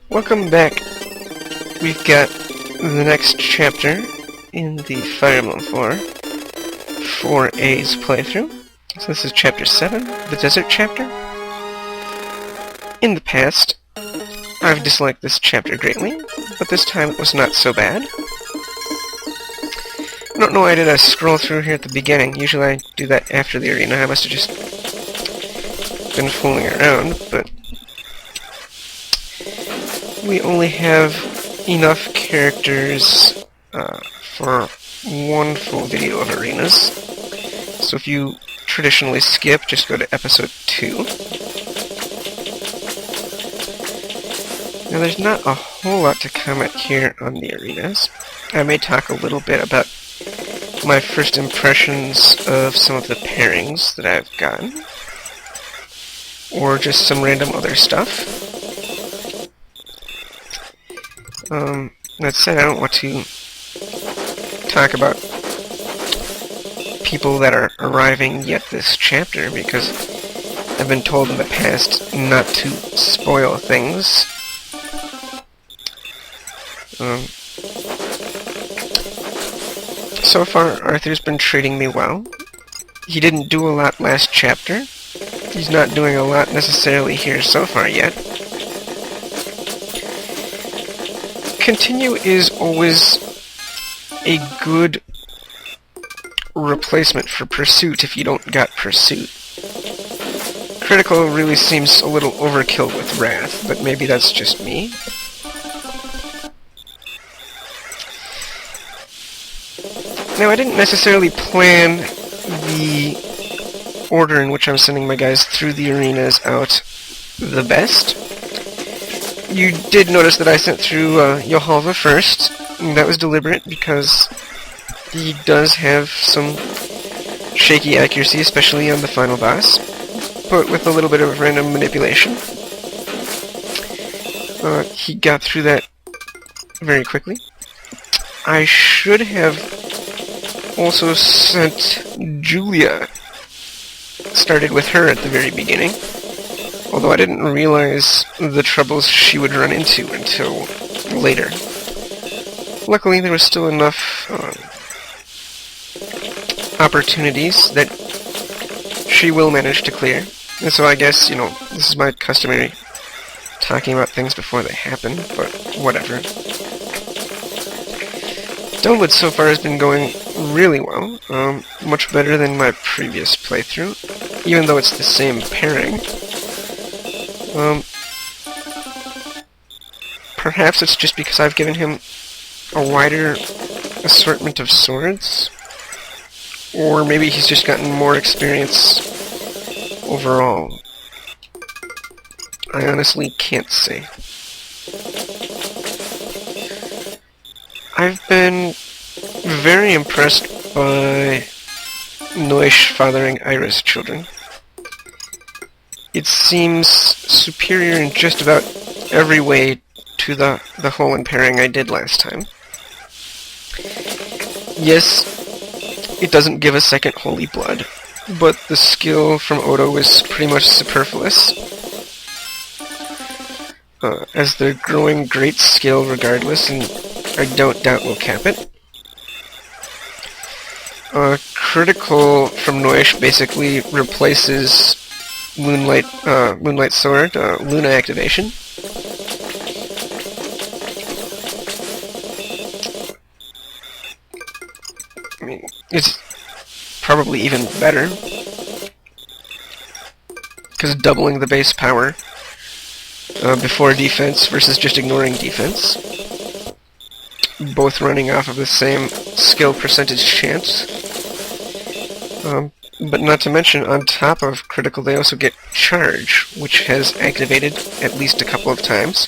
Welcome back. We've got the next chapter in the Fire Emblem 4 4A's playthrough. So this is chapter 7, the desert chapter. In the past, I've disliked this chapter greatly, but this time it was not so bad. I don't know why I did a scroll through here at the beginning. Usually I do that after the arena. I must have just been fooling around, but we only have enough characters for one full video of arenas. So if you traditionally skip, just go to episode 2. Now there's not a whole lot to comment here on the arenas. I may talk a little bit about my first impressions of some of the pairings that I've gotten, or just some random other stuff. That said, I don't want to talk about people that are arriving yet this chapter, because I've been told in the past not to spoil things. So far, Arthur's been treating me well. He didn't do a lot last chapter. He's not doing a lot necessarily here so far yet. Continue is always a good replacement for Pursuit if you don't got Pursuit. Critical really seems a little overkill with Wrath, but maybe that's just me. Now, I didn't necessarily plan the order in which I'm sending my guys through the arenas out the best. You did notice that I sent through Yohalva first, and that was deliberate because he does have some shaky accuracy, especially on the final boss, but with a little bit of random manipulation. He got through that very quickly. I should have also sent Julia, started with her at the very beginning, although I didn't realize the troubles she would run into until later. Luckily, there was still enough opportunities that she will manage to clear, and so I guess, this is my customary talking about things before they happen, but whatever. Download so far has been going really well, much better than my previous playthrough, even though it's the same pairing. Perhaps it's just because I've given him a wider assortment of swords, or maybe he's just gotten more experience overall. I honestly can't say. I've been very impressed by Noish fathering Iris children. It seems superior in just about every way to the Hoenn pairing I did last time. Yes, it doesn't give a second Holy Blood, but the skill from Odo is pretty much superfluous, as they're growing great skill regardless, and I don't doubt we'll cap it. Critical from Noish basically replaces Moonlight Sword, Luna activation. I mean, it's probably even better, because doubling the base power before defense versus just ignoring defense, both running off of the same skill percentage chance. But not to mention, on top of critical, they also get charge, which has activated at least a couple of times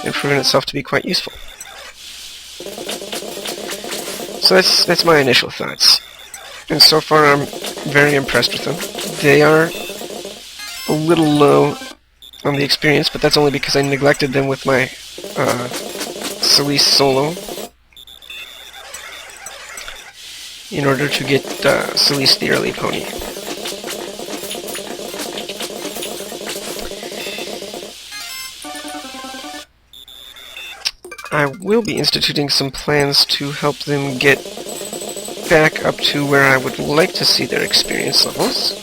and proven itself to be quite useful. So that's my initial thoughts, and so far I'm very impressed with them. They are a little low on the experience, but that's only because I neglected them with my Celeste solo in order to get Celeste the early pony. I will be instituting some plans to help them get back up to where I would like to see their experience levels.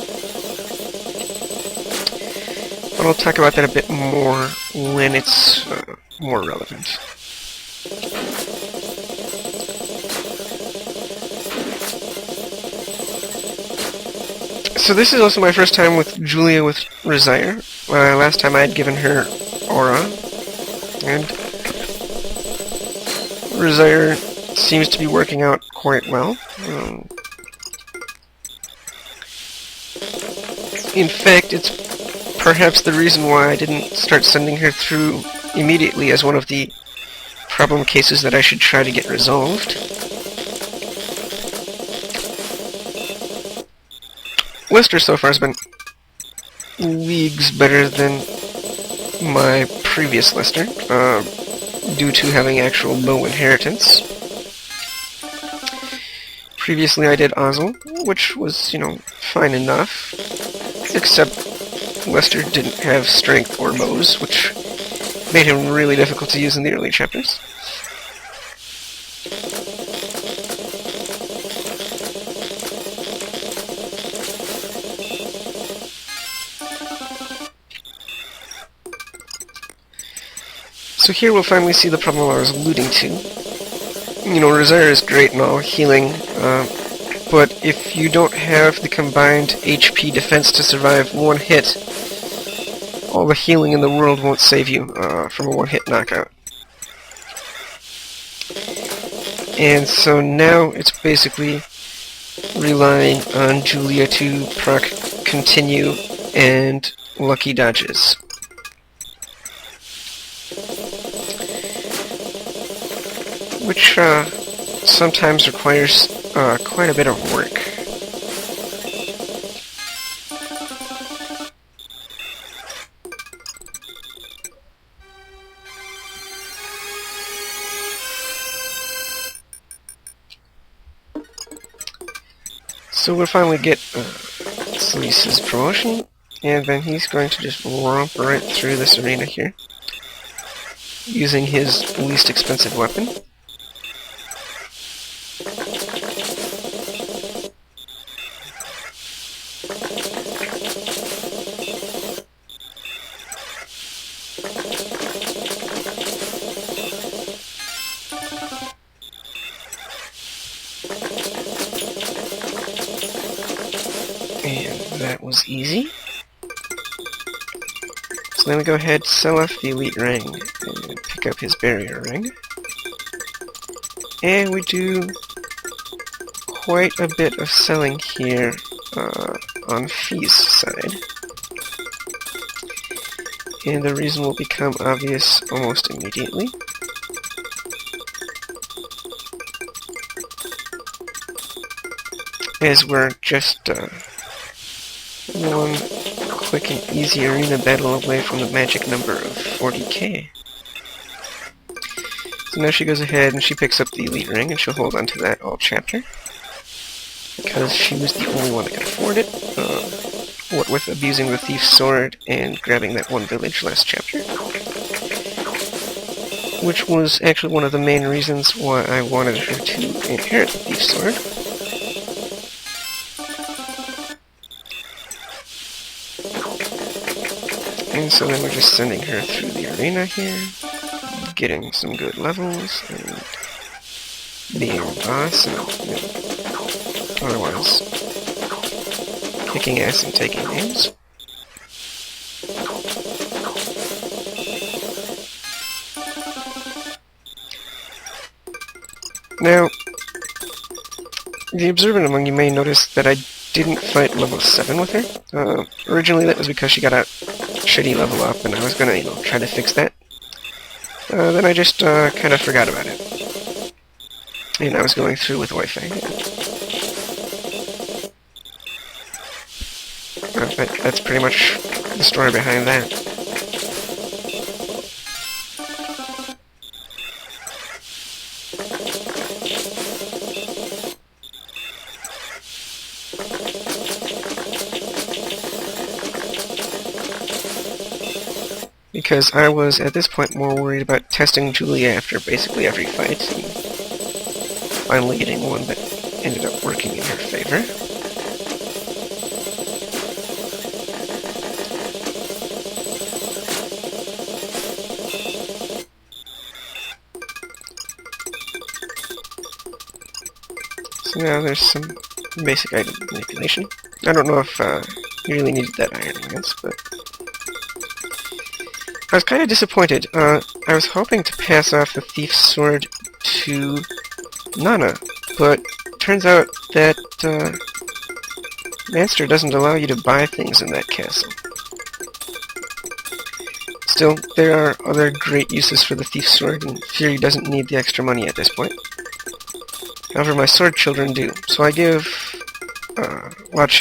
But I'll talk about that a bit more when it's more relevant. So this is also my first time with Julia with Resire. Last time I had given her Aura, and Resire seems to be working out quite well. In fact, it's perhaps the reason why I didn't start sending her through immediately as one of the problem cases that I should try to get resolved. Lester so far has been leagues better than my previous Lester, due to having actual bow inheritance. Previously I did Ozzel, which was, fine enough, except Lester didn't have strength or bows, which made him really difficult to use in the early chapters. So here we'll finally see the problem I was alluding to. Resire is great and all, healing, but if you don't have the combined HP defense to survive one hit, all the healing in the world won't save you from a one-hit knockout. And so now it's basically relying on Julia to proc continue and lucky dodges. Which sometimes requires quite a bit of work. So we'll finally get Celise's promotion, and then he's going to just romp right through this arena here, using his least expensive weapon. And that was easy. So then we go ahead, sell off the Elite Ring, and pick up his Barrier Ring. And we do quite a bit of selling here on Fee's side. And the reason will become obvious almost immediately. As we're just one quick and easy arena battle away from the magic number of 40k. So now she goes ahead and she picks up the Elite Ring, and she'll hold on to that all chapter, because she was the only one that could afford it, what with abusing the Thief's Sword and grabbing that one village last chapter. Which was actually one of the main reasons why I wanted her to inherit the Thief's Sword. And so then we're just sending her through the arena here, getting some good levels, and being a boss, and otherwise kicking ass and taking names. Now, the observant among you may notice that I didn't fight level 7 with her. Originally that was because she got a shitty level up, and I was gonna, try to fix that. Then I just kind of forgot about it. And I was going through with Wi-Fi. But that's pretty much the story behind that. because I was, at this point, more worried about testing Julia after basically every fight, and finally getting one that ended up working in her favor. So now there's some basic item manipulation. I don't know if you really needed that iron lance, but I was kind of disappointed. I was hoping to pass off the Thief's Sword to Nana, but turns out that Master doesn't allow you to buy things in that castle. Still, there are other great uses for the Thief's Sword, and Fury doesn't need the extra money at this point. However, my sword children do, so I give Watch